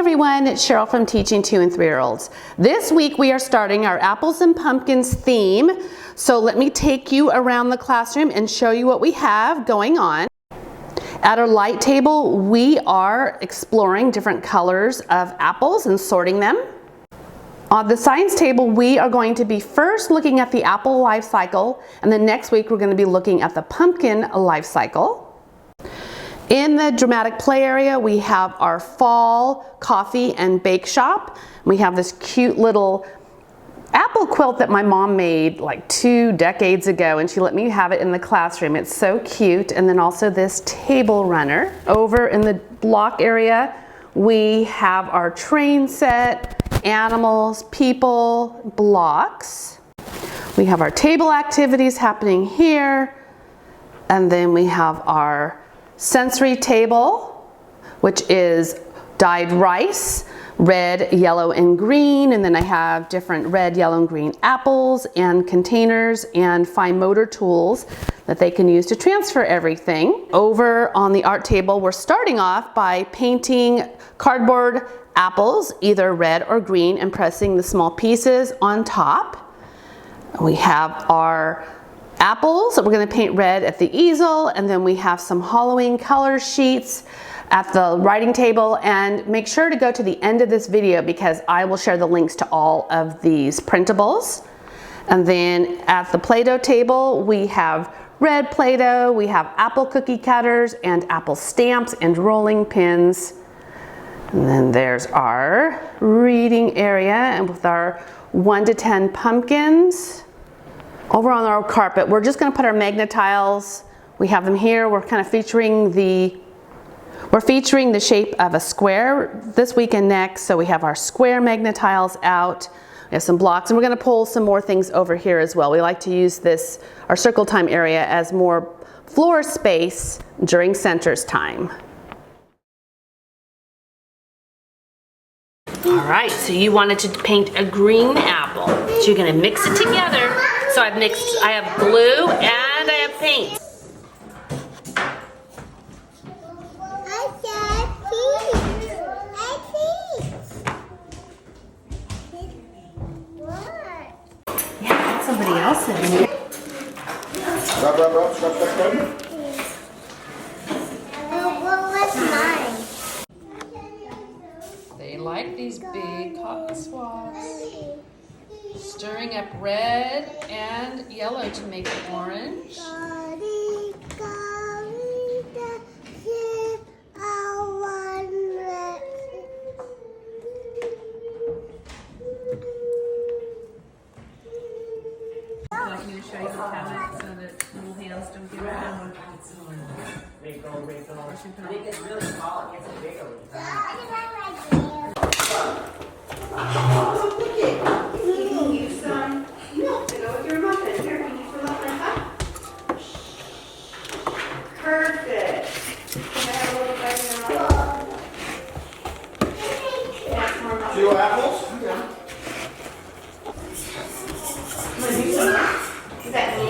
everyone, it's Cheryl from Teaching 2 and 3-year-olds. This week we are starting our apples and pumpkins theme. So let me take you around the classroom and show you what we have going on. At our light table, we are exploring different colors of apples and sorting them. On the science table, we are going to be first looking at the apple life cycle, and then next week we're going to be looking at the pumpkin life cycle. In the dramatic play area, we have our fall coffee and bake shop. We have this cute little apple quilt that my mom made like 2 decades ago, and she let me have it in the classroom. It's so cute. And then also this table runner. Over in the block area, we have our train set, animals, people, blocks. We have our table activities happening here. And then we have our sensory table, which is dyed rice, red, yellow, and green. And then I have different red, yellow, and green apples and containers and fine motor tools that they can use to transfer everything. Over on the art table, we're starting off by painting cardboard apples, either red or green, and pressing the small pieces on top. We have our apples that we're going to paint red at the easel, and then we have some Halloween color sheets at the writing table. And make sure to go to the end of this video because I will share the links to all of these printables. And then at the Play-Doh table, we have red Play-Doh, we have apple cookie cutters and apple stamps and rolling pins. And then there's our reading area, and with our 1 to 10 pumpkins. Over on our carpet, we're just going to put our magnet tiles. We have them here. We're kind of featuring the shape of a square this week and next. So we have our square magnet tiles out. We have some blocks, and we're going to pull some more things over here as well. We like to use this, our circle time area, as more floor space during centers time. All right, so you wanted to paint a green apple. So you're going to mix it together. So I have glue and I have paint. Yeah, that's somebody else's. What's mine? They like these big cotton swabs. Stirring up red and yellow to make it orange. Want me to show you the cabinet so that little hands don't get around? I think it's really small. It gets bigger. Perfect. Two apples? Is that me?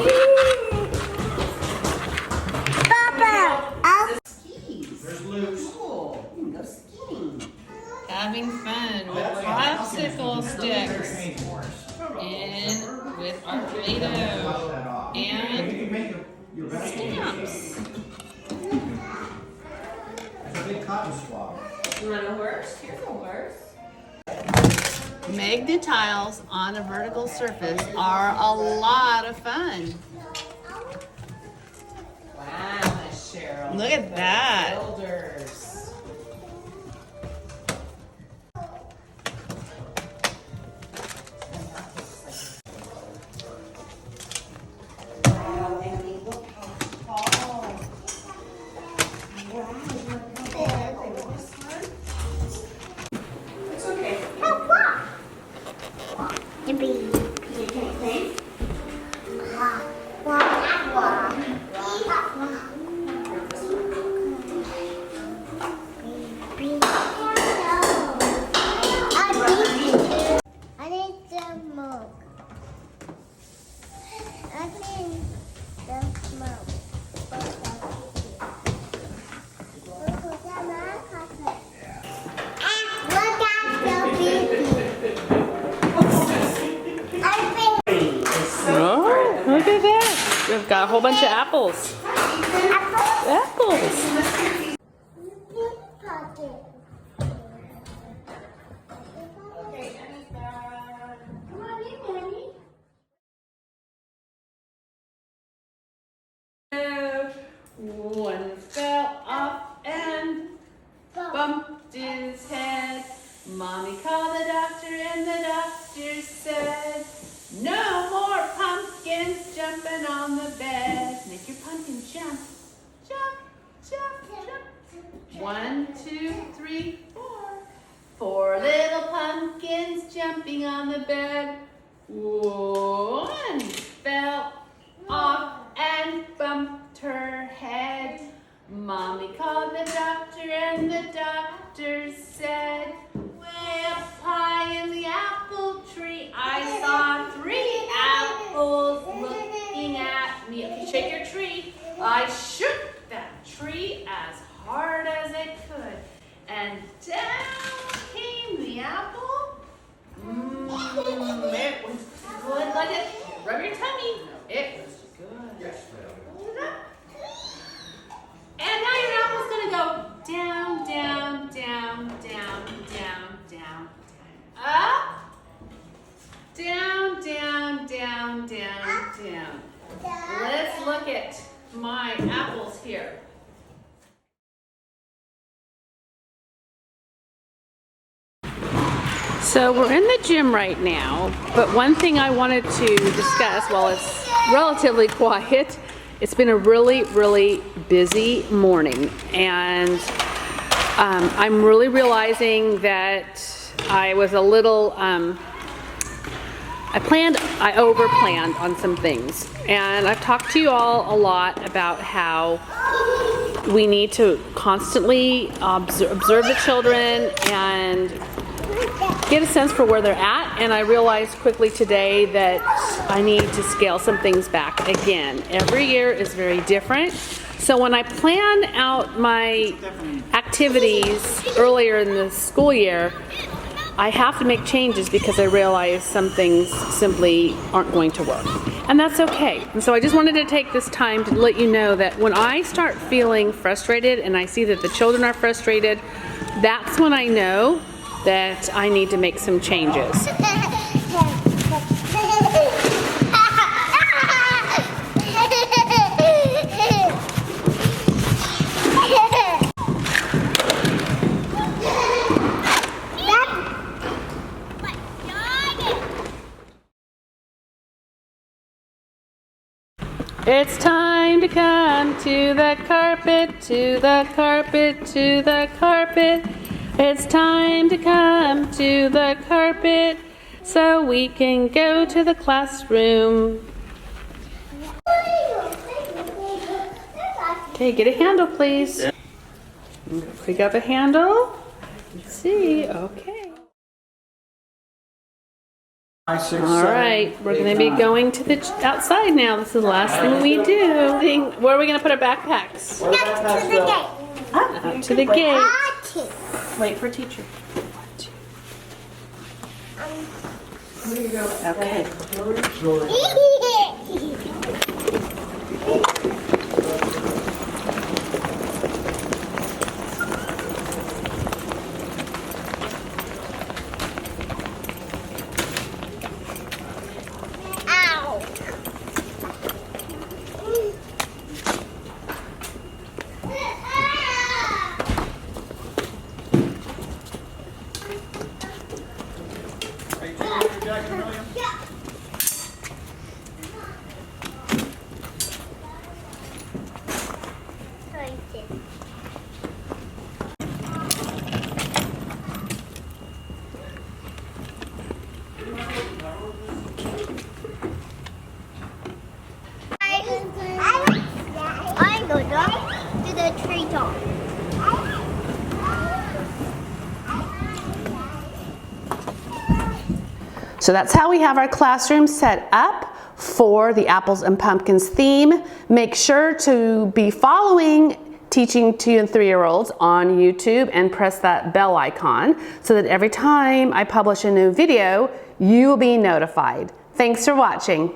Papa! There's loose. Cool. You can go skiing. Having fun with popsicle sticks and with our Play-Doh and stamps. It's a big cotton swab. You want a horse? Here's a horse. Magnet tiles on a vertical surface are a lot of fun. Wow, Cheryl. Look at that. Builders. we've got a whole bunch of apples. Apples. One fell off and bumped his head. Mommy called the doctor and the doctor said, no more pumpkins jumping on the bed. Make your pumpkin jump. Jump, jump, jump. 1, 2, 3, 4. 4 little pumpkins jumping on the bed. One fell off and bumped her head. Mommy called the doctor and the doctor said, way up high in the apple tree, I saw 3 apples looking at me. Okay, shake your tree. I shook that tree as hard as I could, and down came the apple. It was good. Like it. Rub your tummy. It was good. Hold it up. And now your apple's gonna go down, down, down, down, down, down, up, down, down, down, down, down. Let's look at my apples here. So we're in the gym right now, but one thing I wanted to discuss while it's relatively quiet, it's been a really, really busy morning, and I'm really realizing that I was a little, I over-planned on some things, and I've talked to you all a lot about how we need to constantly observe the children and get a sense for where they're at, and I realized quickly today that I need to scale some things back again. Every year is very different, so when I plan out my activities earlier in the school year, I have to make changes because I realize some things simply aren't going to work, and that's okay. And so I just wanted to take this time to let you know that when I start feeling frustrated and I see that the children are frustrated, that's when I know that I need to make some changes. It's time to come to the carpet, to the carpet, to the carpet. It's time to come to the carpet so we can go to the classroom. Okay, get a handle, please. Pick up a handle. Let's see, okay. All right, we're going to be going to the outside now. This is the last thing we do. Where are we going to put our backpacks? Next to the gate. Up to the gate. Wait for teacher. Here you go. Okay. I go down to the tree top. So that's how we have our classroom set up for the Apples and Pumpkins theme. Make sure to be following Teaching 2 and 3-year-olds on YouTube and press that bell icon so that every time I publish a new video, you will be notified. Thanks for watching.